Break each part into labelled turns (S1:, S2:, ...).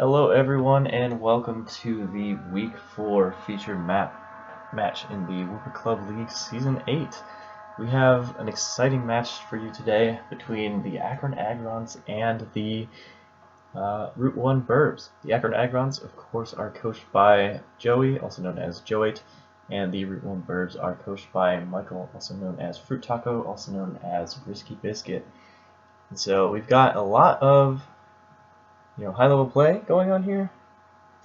S1: Hello everyone and welcome to the Week 4 featured match in the Whooper Club League Season 8. We have an exciting match for you today between the Akron Aggrons and the Route 1 Birbs. The Akron Aggrons, of course, are coached by Joey, also known as Joey, and the Route 1 Birbs are coached by Michael, also known as Fruit Taco, also known as RizkyBiscuit. And so we've got a lot of high-level play going on here,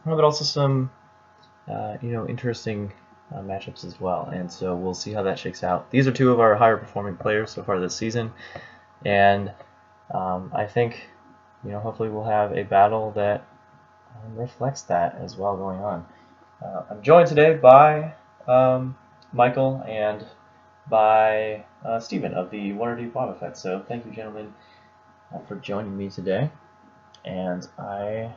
S1: but also some, interesting matchups as well. And so we'll see how that shakes out. These are two of our higher-performing players so far this season, and I think, hopefully we'll have a battle that reflects that as well going on. I'm joined today by Michael and by Steven of the Waterdeep Deep Bob Effect. So thank you, gentlemen, for joining me today. And I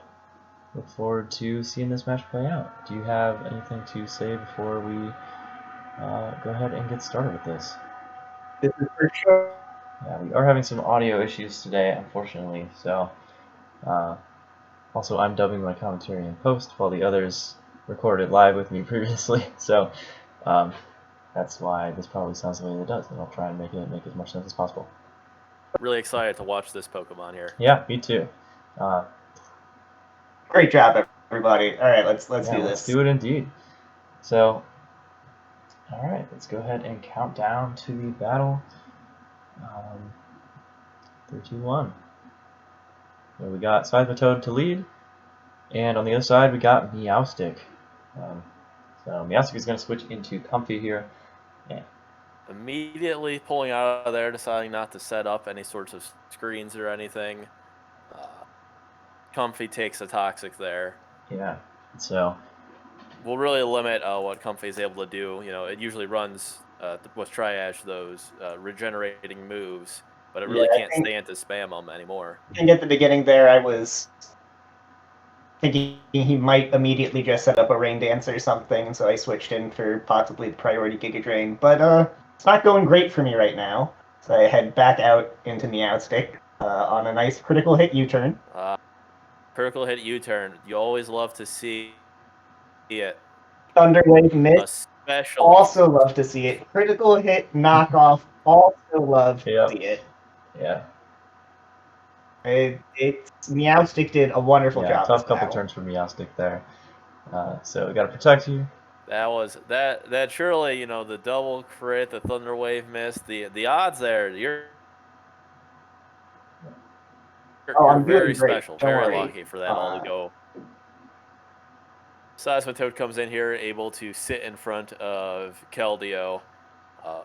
S1: look forward to seeing this match play out. Do you have anything to say before we go ahead and get started with this?
S2: This is for sure.
S1: Yeah, we are having some audio issues today, unfortunately. So, also I'm dubbing my commentary in post while the others recorded live with me previously. So, that's why this probably sounds the way it does, and I'll try and make as much sense as possible.
S3: Really excited to watch this Pokemon here.
S1: Yeah, me too.
S2: Great job, everybody. All right, let's do this.
S1: Let's do it indeed. So, all right, let's go ahead and count down to the battle. 3, 2, 1. So we got Seismitoad to lead, and on the other side we got Meowstic. So Meowstic is going to switch into Comfy here. Yeah.
S3: Immediately pulling out of there, deciding not to set up any sorts of screens or anything. Comfy takes a Toxic there.
S1: Yeah, so
S3: we'll really limit what Comfy is able to do. It usually runs with Triage those regenerating moves, but it really can't stand to spam them anymore.
S2: I think at the beginning there I was thinking he might immediately just set up a Rain Dance or something, so I switched in for possibly the priority Giga Drain. But it's not going great for me right now, so I head back out into Meowstic on a nice critical hit U-turn.
S3: Critical hit U-turn. You always love to see it.
S2: Thunderwave Mist.
S3: Especially.
S2: Also love to see it. Critical hit knockoff. Also love to see it.
S1: Yeah.
S2: Meowstic did a wonderful job.
S1: Tough couple turns for Meowstic there. So we got to protect you.
S3: That surely, the double crit, the Thunderwave Mist, the odds there. You're very special, very lucky for that all to go. Seismitoad comes in here, able to sit in front of Keldeo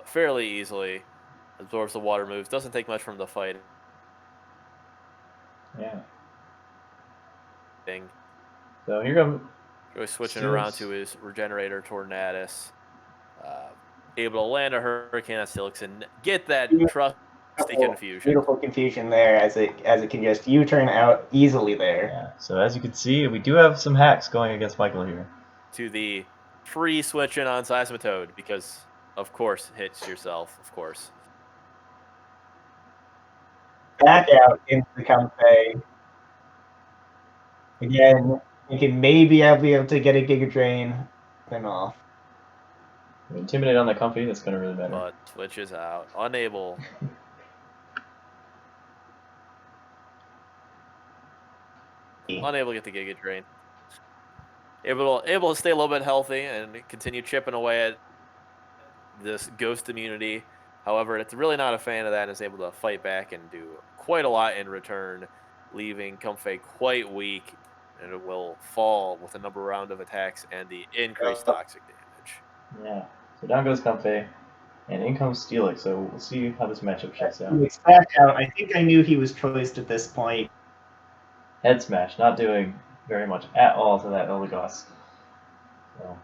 S3: fairly easily, absorbs the water moves, doesn't take much from the fight.
S1: Yeah. So here comes
S3: Joey switching around to his Regenerator Tornadus. Able to land a Hurricane at Silix and get that trusty confusion.
S2: Beautiful confusion there as it can just U-turn out easily there.
S1: Yeah. So as you can see, we do have some hacks going against Michael here.
S3: To the free switch in on Seismitoad because, of course, hits yourself, of course.
S2: Back out into the Comfey. Again, you can maybe be able to get a Giga Drain, then off.
S1: Intimidate on the Comfy, that's going to really matter.
S3: But switches out. Unable. Unable to get the Giga Drain. Able to stay a little bit healthy and continue chipping away at this ghost immunity. However, it's really not a fan of that and is able to fight back and do quite a lot in return, leaving Comfey quite weak, and it will fall with a number round of attacks and the increased toxic damage.
S1: Yeah. So down goes Comfey, and in comes Steelix. So we'll see how this matchup checks out.
S2: Back out. I think I knew he was choiced at this point.
S1: Head smash, not doing very much at all to that Eldegoss. So.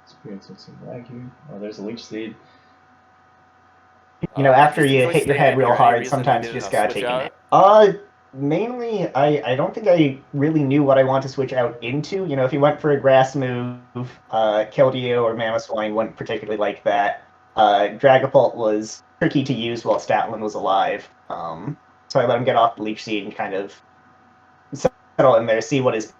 S1: Experiencing some lag here. Oh, there's a Leech Seed.
S2: After you hit your head real hard, sometimes you just gotta take it. Mainly, I don't think I really knew what I want to switch out into. You know, if he went for a grass move, Keldeo or Mamoswine wouldn't particularly like that. Dragapult was tricky to use while Statland was alive. So I let him get off the Leech Seed and kind of settle in there, see what his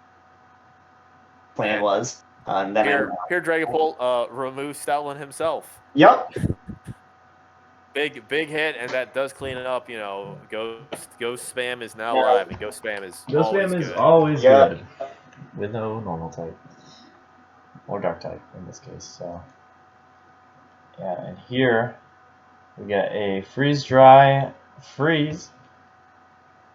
S2: plan was. And then
S3: here Dragapult removes Stoutland himself.
S2: Yep.
S3: Big hit, and that does clean it up. You know, Ghost Spam is now live, and Ghost Spam is
S1: always good with no normal type or dark type in this case. So yeah, and here we get a freeze dry freeze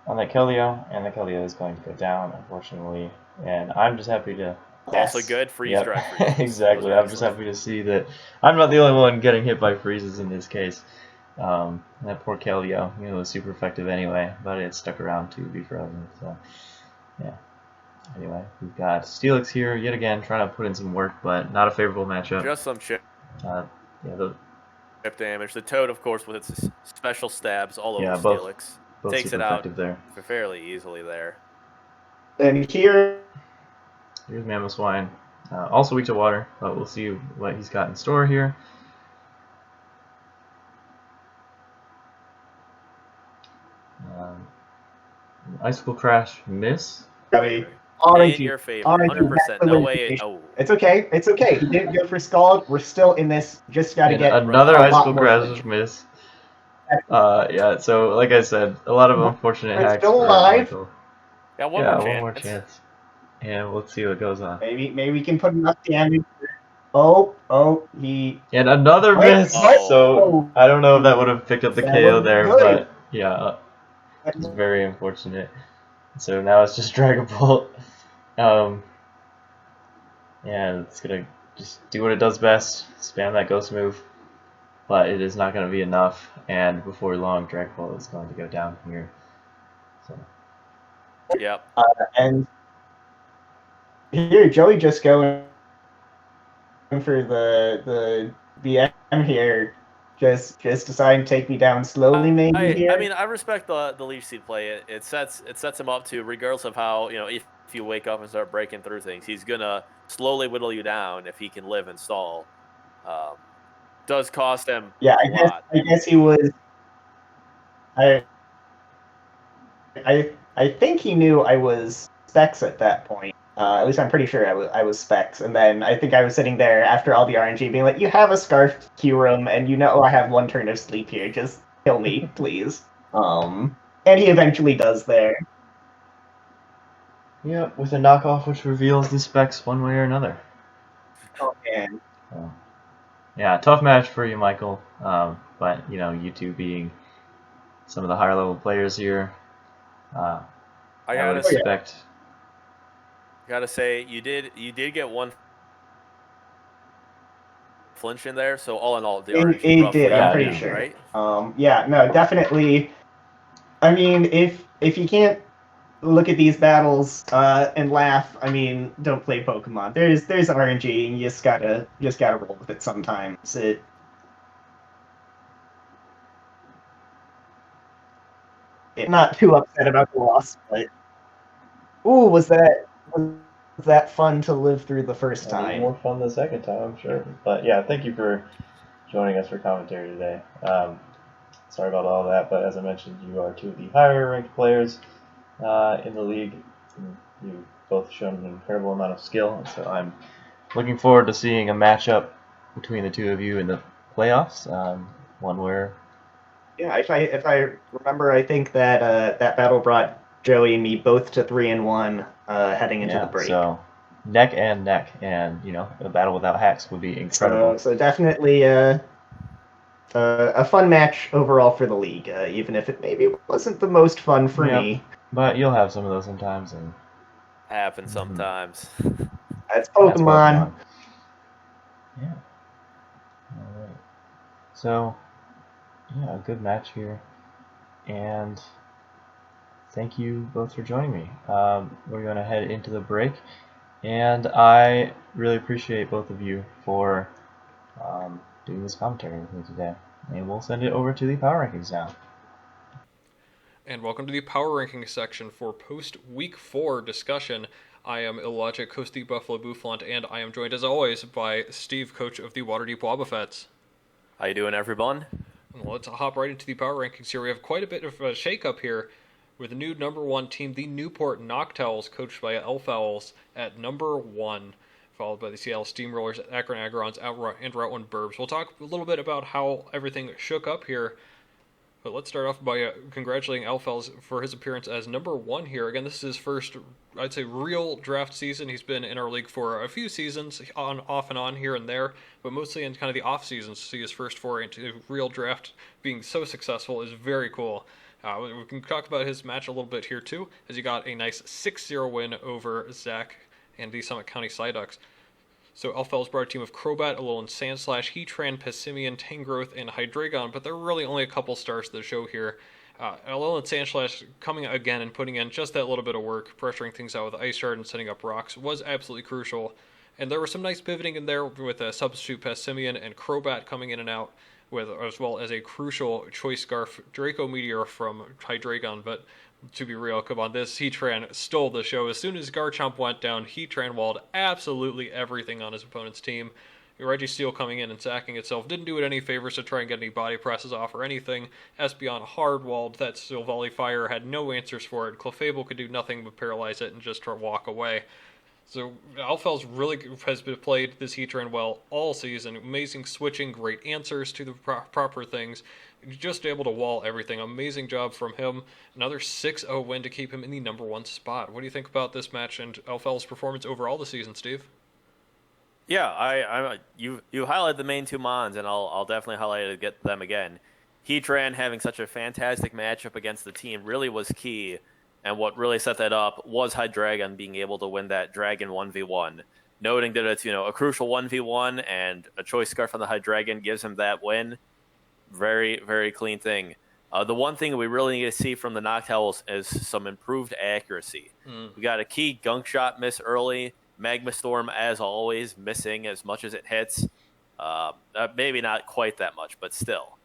S1: on that Keldeo, and the Keldeo is going to go down, unfortunately. And I'm just happy to.
S3: Also good freeze dry.
S1: Exactly. I'm just happy to see that I'm not the only one getting hit by freezes in this case. That poor Keldeo, you know, was super effective anyway, but it stuck around to be frozen. So yeah. Anyway, we've got Steelix here yet again, trying to put in some work, but not a favorable matchup.
S3: Just some chip.
S1: Chip
S3: damage. The Toad, of course, with its special stabs all over Steelix,
S1: both
S3: takes
S1: super
S3: it out
S1: there.
S3: fairly easily there.
S2: And
S1: here's Mamoswine, also weak to water, but we'll see what he's got in store here. Icicle Crash miss.
S2: Orange,
S3: in your favor, 100%. No way.
S2: It's okay. It's okay. He didn't go for Scald. We're still in this. Just got to get
S1: another Icicle Crash miss. Yeah. So like I said, a lot of unfortunate hacks.
S2: Still alive.
S3: Yeah, one more chance.
S1: And let's see what goes on.
S2: Maybe we can put enough damage. Oh, he.
S1: And another miss. So I don't know if that would have picked up the KO there, but yeah, it's very unfortunate. So now it's just Dragapult. And it's gonna just do what it does best, spam that ghost move, but it is not gonna be enough, and before long Dragapult is going to go down here. So
S3: yep.
S2: And here Joey just going for the BM here. Just decide to take me down slowly, maybe.
S3: I mean, I respect the Leech Seed play. It sets him up to, regardless of how, you know, if you wake up and start breaking through things, he's gonna slowly whittle you down if he can live and stall. Does cost him a lot.
S2: I guess he was. I think he knew I was Specs at that point. At least I'm pretty sure I was Specs, and then I think I was sitting there after all the RNG being like, "You have a Scarf Kyurem, and you know I have one turn of sleep here. Just kill me, please." And he eventually does there.
S1: Yep, with a knockoff which reveals the Specs one way or another.
S2: Oh man.
S1: Yeah, tough match for you, Michael. But you know, you two being some of the higher level players here, I would expect.
S3: Gotta say, you did get one flinch in there, so all in all, the
S2: it did. I'm pretty sure.
S3: Right?
S2: Yeah, no, definitely. I mean, if you can't look at these battles and laugh, I mean, don't play Pokemon. There's RNG, and you just gotta roll with it sometimes. Not too upset about the loss, but was that fun to live through the first time?
S1: More fun the second time, I'm sure. But yeah, thank you for joining us for commentary today. Sorry about all that, but as I mentioned, you are two of the higher ranked players in the league. You've both shown an incredible amount of skill, so I'm looking forward to seeing a matchup between the two of you in the playoffs. One where,
S2: yeah, if I remember, I think that that battle brought Joey and me both to 3-1 heading into the break.
S1: So neck and neck, and you know, a battle without hacks would be incredible.
S2: So definitely a fun match overall for the league, even if it maybe wasn't the most fun for me.
S1: But you'll have some of those sometimes, and
S3: happens sometimes.
S2: That's Pokemon.
S1: Yeah. All right. So yeah, a good match here, and thank you both for joining me. We're going to head into the break, and I really appreciate both of you for doing this commentary with me today. And we'll send it over to the Power Rankings now.
S4: And welcome to the Power Ranking section for post-Week 4 discussion. I am IllLogic, Coast Deep Buffalo Boufflant, and I am joined as always by Steve, coach of the Waterdeep Wobbuffets.
S3: How you doing, everyone?
S4: And let's hop right into the Power Rankings here. We have quite a bit of a shake-up here with the new number 1 team, the Newport Noctowls, coached by Elf Owls at number 1, followed by the Seattle Steamrollers, Akron Aggrons, and Route 1 Birbs. We'll talk a little bit about how everything shook up here. But let's start off by congratulating Alfels for his appearance as number 1 here. Again, this is his first, I'd say, real draft season. He's been in our league for a few seasons, off and on here and there, but mostly in kind of the off seasons. To see his first foray into real draft being so successful is very cool. We can talk about his match a little bit here too, as he got a nice 6-0 win over Zach and the Summit County Psyducks. So Elfels brought a team of Crobat, Alolan Sandslash, Heatran, Pessimian, Tangrowth, and Hydreigon, but there are really only a couple stars to the show here. Alolan Sandslash coming again and putting in just that little bit of work, pressuring things out with Ice Shard and setting up rocks was absolutely crucial. And there was some nice pivoting in there with a substitute Pessimian and Crobat coming in and out, as well as a crucial Choice Scarf Draco Meteor from Hydreigon, but to be real, come on, this Heatran stole the show. As soon as Garchomp went down, Heatran walled absolutely everything on his opponent's team. Registeel coming in and sacking itself didn't do it any favors to try and get any body presses off or anything. Espeon hard-walled that Steel Volley Fire, had no answers for it. Clefable could do nothing but paralyze it and just walk away. So Alfels really has been played this Heatran well all season. Amazing switching, great answers to the proper things. Just able to wall everything. Amazing job from him. Another 6-0 win to keep him in the number 1 spot. What do you think about this match and Alfels' performance overall this season, Steve?
S3: Yeah, you highlighted the main 2 Mons, and I'll definitely highlight them again. Heatran having such a fantastic matchup against the team really was key. And what really set that up was Hydreigon being able to win that Dragon 1v1. Noting that it's, a crucial 1v1 and a Choice Scarf on the Hydreigon gives him that win. Very, very clean thing. The one thing we really need to see from the Noctowls is some improved accuracy. We got a key Gunk Shot miss early. Magma Storm, as always, missing as much as it hits. Maybe not quite that much, but still.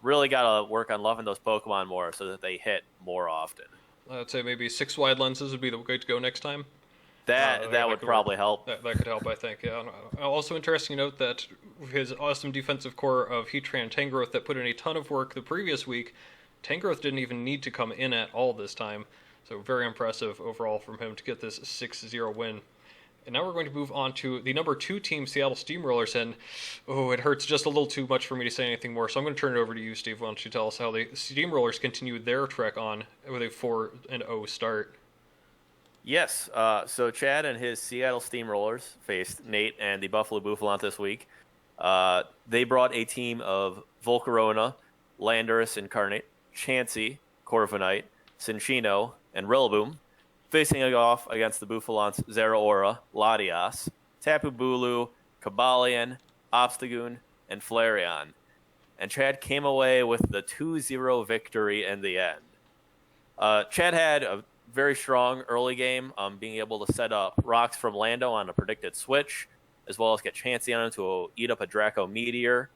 S3: Really got to work on loving those Pokemon more so that they hit more often.
S4: I'd say maybe 6 wide lenses would be the way to go next time.
S3: That would probably help.
S4: That could help, I think, yeah. Also interesting to note that his awesome defensive core of Heatran and Tangrowth that put in a ton of work the previous week, Tangrowth didn't even need to come in at all this time. So very impressive overall from him to get this 6-0 win. And now we're going to move on to the number 2 team, Seattle Steamrollers, and it hurts just a little too much for me to say anything more, so I'm going to turn it over to you, Steve. Why don't you tell us how the Steamrollers continue their trek on with a 4-0 start?
S3: Yes, so Chad and his Seattle Steamrollers faced Nate and the Buffalo Boufflant this week. They brought a team of Volcarona, Landorus Incarnate, Chansey, Corviknight, Cinccino, and Rillaboom, facing off against the Bouffalant's Zeraora, Latias, Tapu Bulu, Cobalion, Obstagoon, and Flareon. And Chad came away with the 2-0 victory in the end. Chad had a very strong early game, being able to set up rocks from Lando on a predicted switch, as well as get Chansey on him to eat up a Draco Meteor.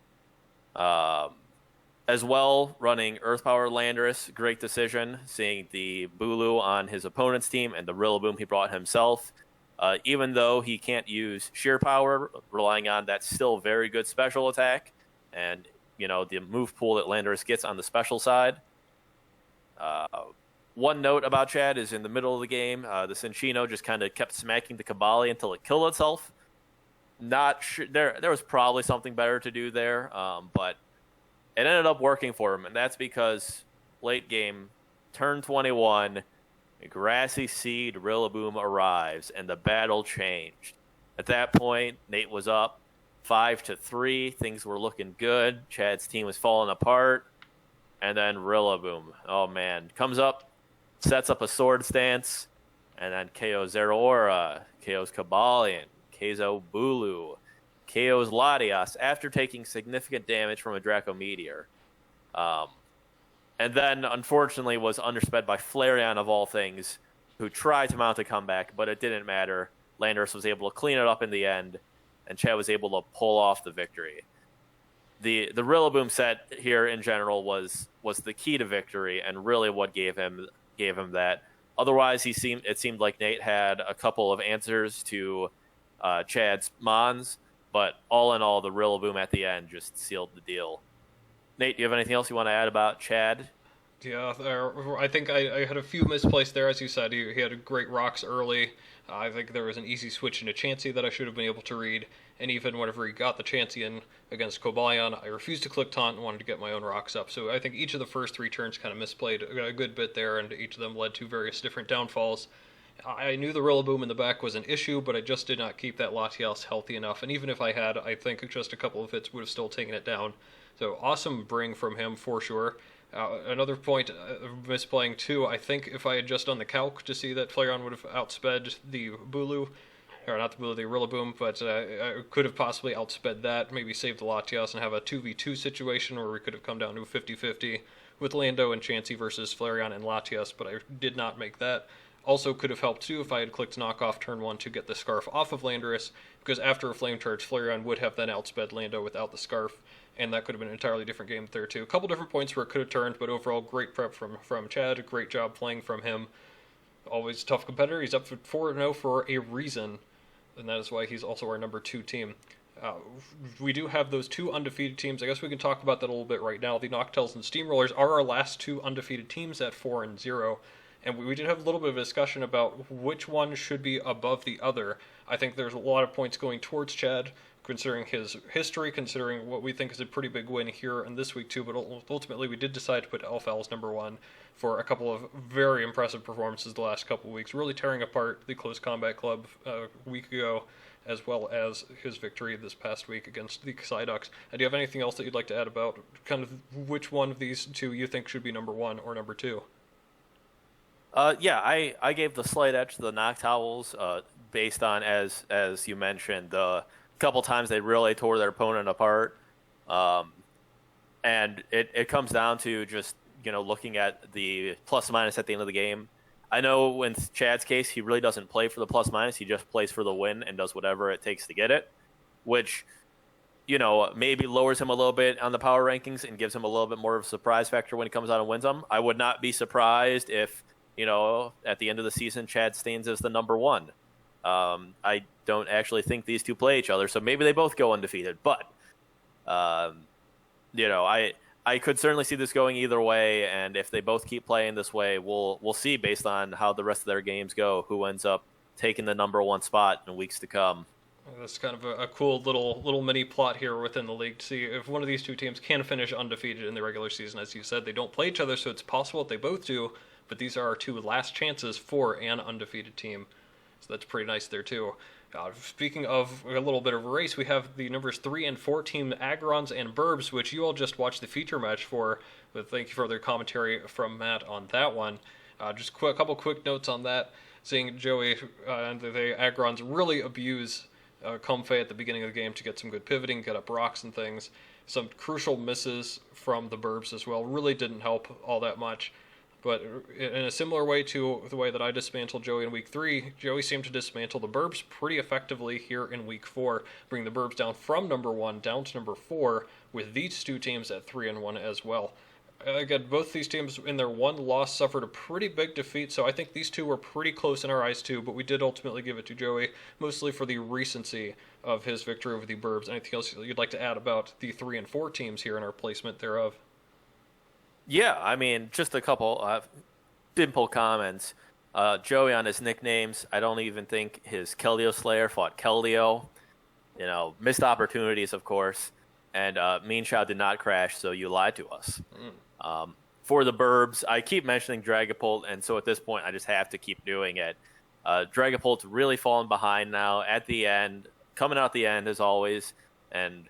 S3: As well, running Earth Power Landorus, great decision, seeing the Bulu on his opponent's team and the Rillaboom he brought himself. Even though he can't use Sheer Power, relying on that still very good special attack, and, the move pool that Landorus gets on the special side. One note about Chad is in the middle of the game, the Cinccino just kind of kept smacking the Cobalion until it killed itself. Not sure, there was probably something better to do there, but it ended up working for him, and that's because late game, turn 21, a Grassy Seed Rillaboom arrives, and the battle changed. At that point, Nate was up 5-3. Things were looking good. Chad's team was falling apart, and then Rillaboom, oh man, comes up, sets up a sword stance, and then KO's Zeraora, KO's Cobalion, KO's Bulu, KO's Latias after taking significant damage from a Draco Meteor. And then, unfortunately, was undersped by Flareon, of all things, who tried to mount a comeback, but it didn't matter. Landorus was able to clean it up in the end, and Chad was able to pull off the victory. the Rillaboom set here in general was the key to victory and really what gave him that. Otherwise, it seemed like Nate had a couple of answers to Chad's Mons, but all in all, the Rillaboom at the end just sealed the deal. Nate, do you have anything else you want to add about Chad?
S4: Yeah, I think I had a few misplaced there, as you said. He had great rocks early. I think there was an easy switch into Chansey that I should have been able to read. And even whenever he got the Chansey in against Cobalion, I refused to click Taunt and wanted to get my own rocks up. So I think each of the first 3 turns kind of misplayed a good bit there, and each of them led to various different downfalls. I knew the Rillaboom in the back was an issue, but I just did not keep that Latias healthy enough. And even if I had, I think just a couple of hits would have still taken it down. So awesome bring from him for sure. Another point, misplaying too, I think if I had just done the calc to see that Flareon would have outsped the Bulu, or not the Bulu, the Rillaboom, but I could have possibly outsped that, maybe saved the Latias and have a 2v2 situation where we could have come down to a 50-50 with Lando and Chansey versus Flareon and Latias, but I did not make that. Also could have helped too if I had clicked knockoff turn 1 to get the Scarf off of Landorus, because after a Flame Charge, Flareon would have then outsped Lando without the Scarf, and that could have been an entirely different game there too. A couple different points where it could have turned, but overall great prep from Chad, great job playing from him. Always a tough competitor. He's up for 4-0 for a reason, and that is why he's also our number 2 team. We do have those 2 undefeated teams. I guess we can talk about that a little bit right now. The Noctels and Steamrollers are our last 2 undefeated teams at 4-0. And we did have a little bit of a discussion about which one should be above the other. I think there's a lot of points going towards Chad, considering his history, considering what we think is a pretty big win here in this week too, but ultimately we did decide to put Elfal as number 1 for a couple of very impressive performances the last couple of weeks, really tearing apart the Close Combat Club a week ago, as well as his victory this past week against the Psyducks. And do you have anything else that you'd like to add about kind of which one of these 2 you think should be number 1 or number 2?
S3: Yeah, I gave the slight edge to the Noctowls based on, as you mentioned, the couple times they really tore their opponent apart. And it comes down to just, looking at the plus minus at the end of the game. I know in Chad's case, he really doesn't play for the plus minus. He just plays for the win and does whatever it takes to get it, which, maybe lowers him a little bit on the power rankings and gives him a little bit more of a surprise factor when he comes out and wins them. I would not be surprised if, at the end of the season, Chad stands as the number 1. I don't actually think these 2 play each other, so maybe they both go undefeated. But, I could certainly see this going either way, and if they both keep playing this way, we'll see based on how the rest of their games go who ends up taking the number 1 spot in weeks to come.
S4: That's kind of a cool little mini plot here within the league to see if one of these 2 teams can finish undefeated in the regular season. As you said, they don't play each other, so it's possible that they both do. But these are our 2 last chances for an undefeated team. So that's pretty nice there, too. Speaking of a little bit of a race, we have the numbers 3 and 4 team Agrons and Birbs, which you all just watched the feature match for. But thank you for their commentary from Matt on that one. Just a couple quick notes on that. Seeing Joey and the Agrons really abuse Comfey at the beginning of the game to get some good pivoting, get up rocks and things. Some crucial misses from the Birbs as well. Really didn't help all that much. But in a similar way to the way that I dismantled Joey in Week 3, Joey seemed to dismantle the Birbs pretty effectively here in Week 4, bringing the Birbs down from number 1 down to number 4, with these 2 teams at 3-1 as well. Again, both these teams in their 1 loss suffered a pretty big defeat, so I think these 2 were pretty close in our eyes too, but we did ultimately give it to Joey, mostly for the recency of his victory over the Birbs. Anything else you'd like to add about the 3 and 4 teams here in our placement thereof?
S3: Yeah, I mean, just a couple simple comments. Joey on his nicknames, I don't even think his Keldeo Slayer fought Keldeo. Missed opportunities, of course. And Mean Shot did not crash, so you lied to us. For the Birbs, I keep mentioning Dragapult, and so at this point, I just have to keep doing it. Dragapult's really fallen behind now at the end, coming out the end as always, and,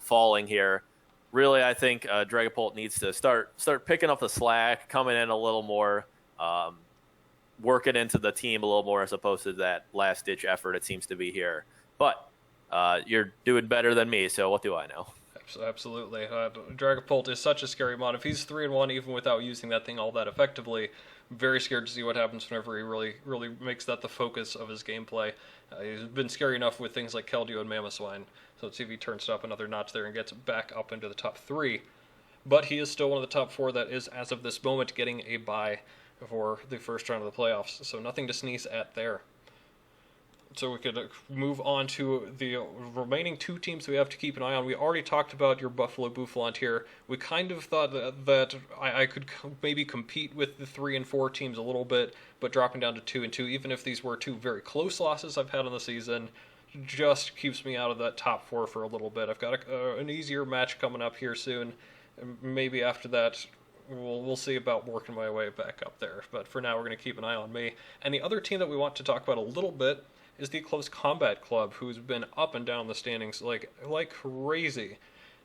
S3: falling here. Really, I think Dragapult needs to start picking up the slack, coming in a little more, working into the team a little more as opposed to that last-ditch effort it seems to be here. But you're doing better than me, so what do I know?
S4: Absolutely. Dragapult is such a scary mod. If he's 3-1, even without using that thing all that effectively, I'm very scared to see what happens whenever he really makes that the focus of his gameplay. He's been scary enough with things like Keldeo and Mamoswine, so let's see if he turns it up another notch there and gets back up into the top 3. But he is still one of the top 4 that is, as of this moment, getting a bye for the first round of the playoffs, so nothing to sneeze at there. So we could move on to the remaining 2 teams we have to keep an eye on. We already talked about your Buffalo Boufflant here. We kind of thought that I could maybe compete with the 3 and 4 teams a little bit, but dropping down to 2 and 2, even if these were 2 very close losses I've had on the season, just keeps me out of that top 4 for a little bit. I've got an easier match coming up here soon. Maybe after that, we'll see about working my way back up there. But for now, we're going to keep an eye on me. And the other team that we want to talk about a little bit is the Close Combat Club, who's been up and down the standings like crazy.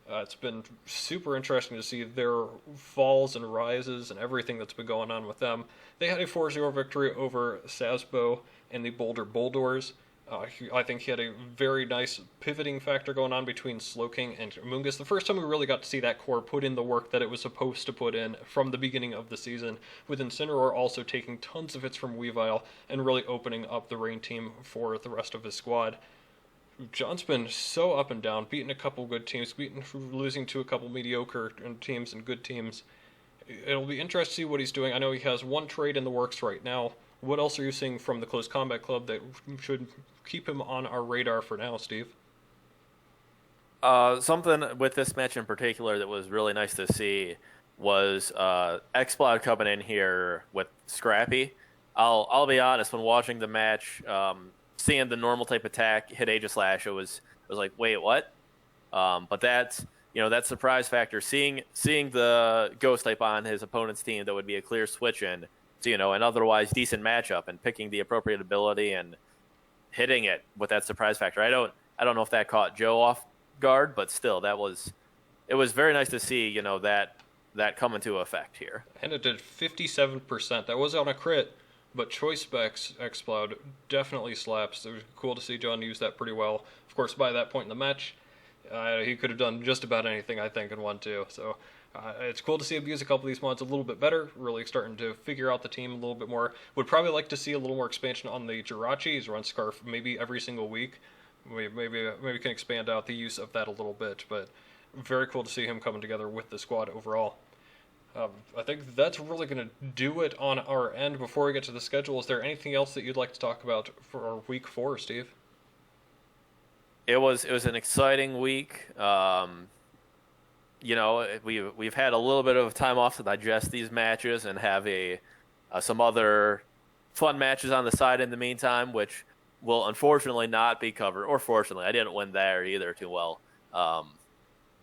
S4: It's been super interesting to see their falls and rises and everything that's been going on with them. They had a 4-0 victory over Sasbo and the Boulder Bulldors. I think he had a very nice pivoting factor going on between Slowking and Mungus. The first time we really got to see that core put in the work that it was supposed to put in from the beginning of the season, with Incineroar also taking tons of hits from Weavile and really opening up the Rain team for the rest of his squad. John's been so up and down, beating a couple good teams, losing to a couple mediocre teams and good teams. It'll be interesting to see what he's doing. I know he has 1 trade in the works right now. What else are you seeing from the Close Combat Club that should keep him on our radar for now, Steve?
S3: Something with this match in particular that was really nice to see was Xplod coming in here with Scrappy. I'll be honest, when watching the match, seeing the normal type attack hit Aegislash, it was like, wait, what? But that's that surprise factor. Seeing the Ghost type on his opponent's team that would be a clear switch in. So, an otherwise decent matchup, and picking the appropriate ability and hitting it with that surprise factor. I don't know if that caught Joe off guard, but still, it was very nice to see, that come into effect here.
S4: And it did 57%. That was on a crit, but Choice Specs Xplod definitely slaps. It was cool to see John use that pretty well. Of course, by that point in the match, he could have done just about anything, I think, and won too. So it's cool to see him use a couple of these mods a little bit better, really starting to figure out the team a little bit more. Would probably like to see a little more expansion on the Jirachi. He's run Scarf maybe every single week. Maybe can expand out the use of that a little bit, but very cool to see him coming together with the squad overall. I think that's really going to do it on our end. Before we get to the schedule, is there anything else that you'd like to talk about for our week 4, Steve?
S3: It was an exciting week. We've had a little bit of time off to digest these matches and have some other fun matches on the side in the meantime, which will unfortunately not be covered. Or fortunately, I didn't win there either too well.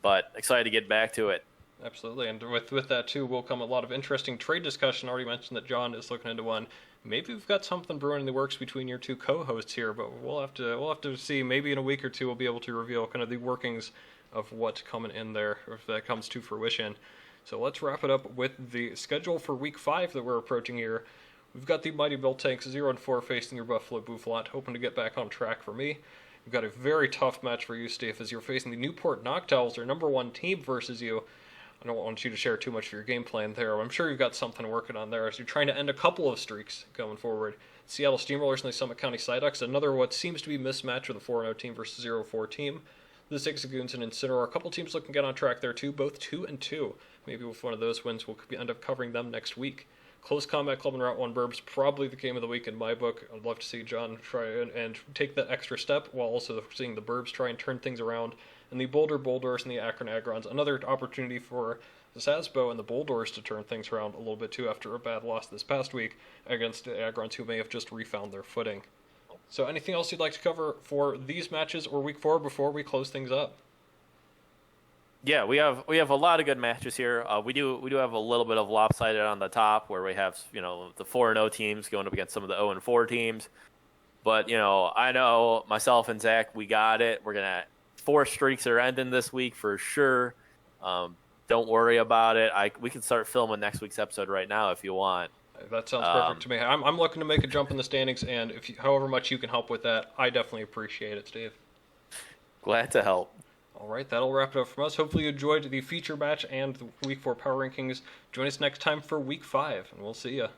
S3: But excited to get back to it.
S4: Absolutely, and with that too will come a lot of interesting trade discussion. I already mentioned that John is looking into one. Maybe we've got something brewing in the works between your 2 co-hosts here, but we'll have to see. Maybe in a week or 2 we'll be able to reveal kind of the workings of what's coming in there, if that comes to fruition. So let's wrap it up with the schedule for week 5 that we're approaching here. We've got the Mighty Bull Tanks 0 and 4 facing your Buffalo Boufflant, hoping to get back on track for me. We've got a very tough match for you, Steve, as you're facing the Newport Noctowls, their number 1 team versus you. I don't want you to share too much of your game plan there. I'm sure you've got something working on there as you're trying to end a couple of streaks going forward. Seattle Steamrollers and the Summit County Psyducks, another what seems to be mismatch with a 4-0 team versus 0-4 team. The Zigzagoons and Incineroar, a couple teams looking to get on track there too, both 2 and 2. Maybe with one of those wins, we'll end up covering them next week. Close Combat Club and Route 1 Birbs, probably the game of the week in my book. I'd love to see John try and take that extra step while also seeing the Birbs try and turn things around. And the Boulder Bulldors and the Akron Aggrons, another opportunity for the Sasbo and the Bulldors to turn things around a little bit too after a bad loss this past week against the Aggrons, who may have just refound their footing. So anything else you'd like to cover for these matches or week 4 before we close things up?
S3: Yeah, we have a lot of good matches here. We do have a little bit of lopsided on the top where we have the 4-0 teams going up against some of the 0-4 teams. But I know myself and Zach, we got it. We're gonna 4 streaks are ending this week for sure. Don't worry about it. We can start filming next week's episode right now if you want.
S4: That sounds perfect to me. I'm looking to make a jump in the standings, and however much you can help with that, I definitely appreciate it, Steve.
S3: Glad to help.
S4: All right, that'll wrap it up from us. Hopefully you enjoyed the feature match and the Week 4 Power Rankings. Join us next time for Week 5, and we'll see ya.